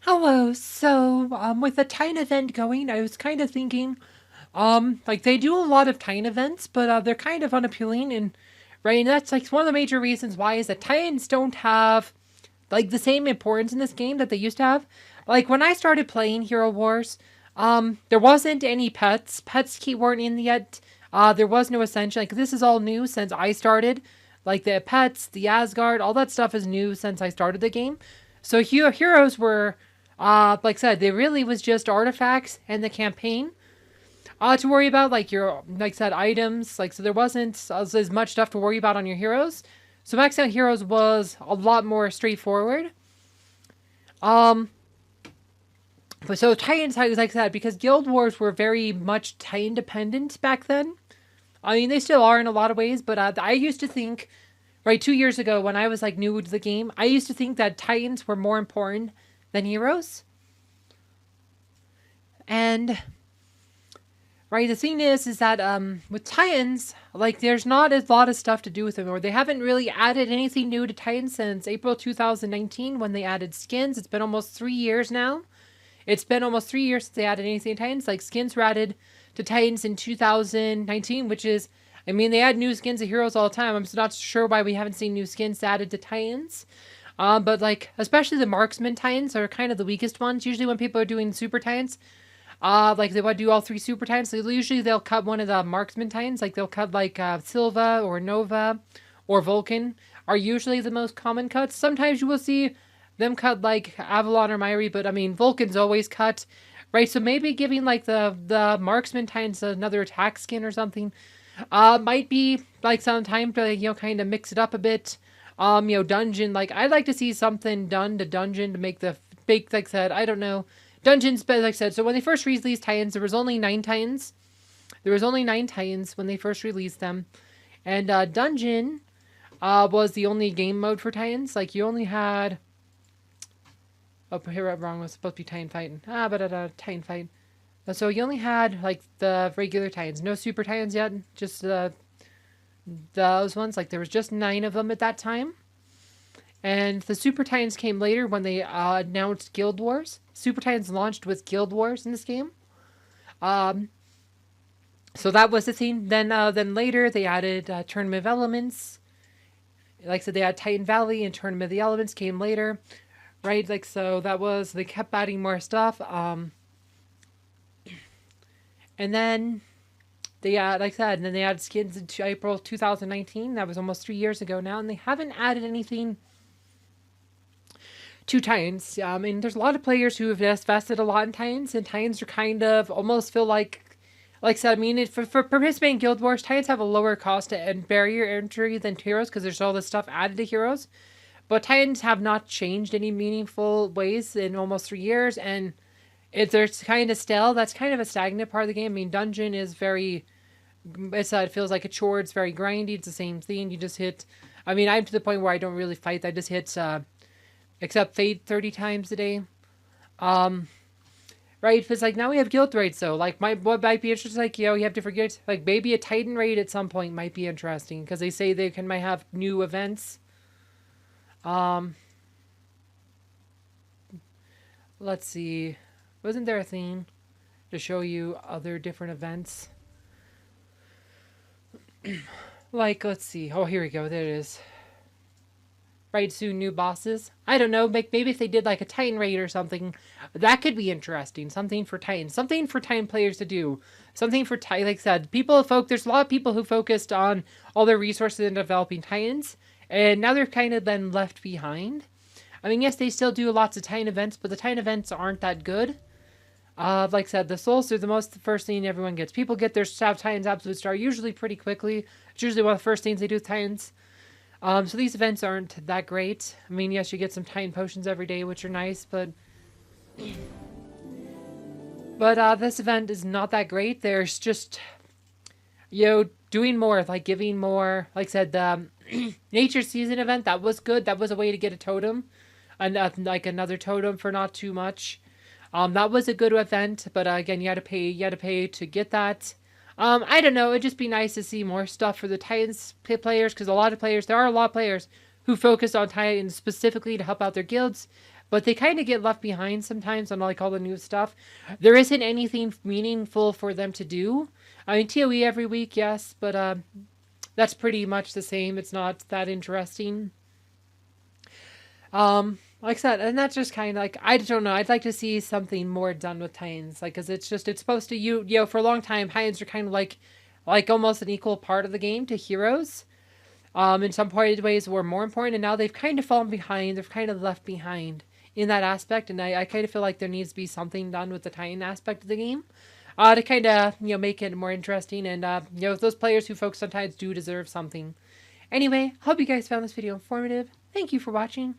Hello. With the Titan event going, I was kind of thinking, like they do a lot of Titan events, but they're kind of unappealing, and right, and that's like one of the major reasons why is that Titans don't have like the same importance in this game that they used to have. Like when I started playing Hero Wars, there wasn't any pets. Weren't in yet. There was no Ascension. Like this is all new since I started. Like the pets, the Asgard, all that stuff is new since I started the game. So heroes were, like I said, they really was just artifacts and the campaign. To worry about like your like I said items. Like so there wasn't as much stuff to worry about on your heroes. So Max Out Heroes was a lot more straightforward. Um, but so Titans, like I said, because Guild Wars were very much Titan dependent back then. I mean, they still are in a lot of ways, but I used to think, right, 2 years ago when I was like new to the game, I used to think that Titans were more important than heroes. And right, the thing is that with Titans, like there's not a lot of stuff to do with them, or they haven't really added anything new to Titans since April 2019 when they added skins. It's been almost 3 years now. It's been almost 3 years since they added anything to Titans. Like skins were added to Titans in 2019, which is, I mean, they add new skins to heroes all the time. I'm not sure why we haven't seen new skins added to Titans. But like, especially the marksman Titans are kind of the weakest ones. Usually when people are doing super Titans, like they want to do all three super Titans, so usually they'll cut one of the marksman Titans. Like they'll cut like Silva or Nova or Vulcan are usually the most common cuts. Sometimes you will see them cut like Avalon or Myri, but I mean Vulcan's always cut, right? So maybe giving like the marksman Titans another attack skin or something, might be like some time to kind of mix it up a bit. Dungeon, like I'd like to see something done to dungeon to make the fake, like I said, I don't know, dungeons, but like I said, so when they first released Titans, there was only 9 Titans. There was only 9 Titans when they first released them, and dungeon was the only game mode for Titans. Like you only had, oh here I'm wrong, it was supposed to be Titan fighting. Titan fight. So you only had like the regular Titans, no super Titans yet, just those ones. Like there was just 9 of them at that time. And the Super Titans came later when they announced Guild Wars. Super Titans launched with Guild Wars in this game. Um, so that was the thing. Then later they added Tournament of Elements. Like I said, they had Titan Valley and Tournament of the Elements came later, right? Like so that was they kept adding more stuff. And then they like I said, and then they added skins in April 2019. That was almost 3 years ago now, and they haven't added anything to Titans. And there's a lot of players who have invested a lot in Titans, and Titans are kind of almost feel like I said, I mean, for participating in Guild Wars, Titans have a lower cost and barrier entry than Heroes because there's all this stuff added to Heroes. But Titans have not changed any meaningful ways in almost 3 years, and they're kind of stale. That's kind of a stagnant part of the game. I mean, Dungeon is very, it feels like a chore. It's very grindy. It's the same thing. You just hit. I mean, I'm to the point where I don't really fight. I just hit except Fade 30 times a day. Um, right? Because like now we have guild raids, so like what might be interesting, like you have to forget like maybe a Titan raid at some point might be interesting because they say they might have new events. Um, let's see, wasn't there a thing to show you other different events? Like let's see. Oh, here we go. There it is. Right, soon new bosses. I don't know, maybe if they did like a Titan raid or something, that could be interesting. Something for Titan, something for Titan players to do, something for Titan. Like I said, there's a lot of people who focused on all their resources in developing Titans, and now they're kind of been left behind. I mean, yes, they still do lots of Titan events, but the Titan events aren't that good. Like I said, the souls are the first thing everyone gets. People get their Titans Absolute Star usually pretty quickly. It's usually one of the first things they do with Titans. So these events aren't that great. I mean, yes, you get some Titan potions every day, which are nice, but this event is not that great. There's just doing more, like giving more. Like I said, the Nature Season event that was good. That was a way to get a totem, and like another totem for not too much. That was a good event, but again, you had to pay. You had to pay to get that. I don't know. It'd just be nice to see more stuff for the Titans players because there are a lot of players who focus on Titans specifically to help out their guilds. but they kind of get left behind sometimes on like all the new stuff. There isn't anything meaningful for them to do. I mean, TOE every week, yes, but that's pretty much the same. It's not that interesting. Like I said, and that's just kind of like, I don't know. I'd like to see something more done with Titans, like, cause it's supposed to, for a long time, Titans are kind of like almost an equal part of the game to Heroes. In some ways were more important, and now they've kind of fallen behind. They've kind of left behind in that aspect, and I kind of feel like there needs to be something done with the Titan aspect of the game, to kind of make it more interesting, and those players who focus on Titans do deserve something. Anyway, hope you guys found this video informative. Thank you for watching.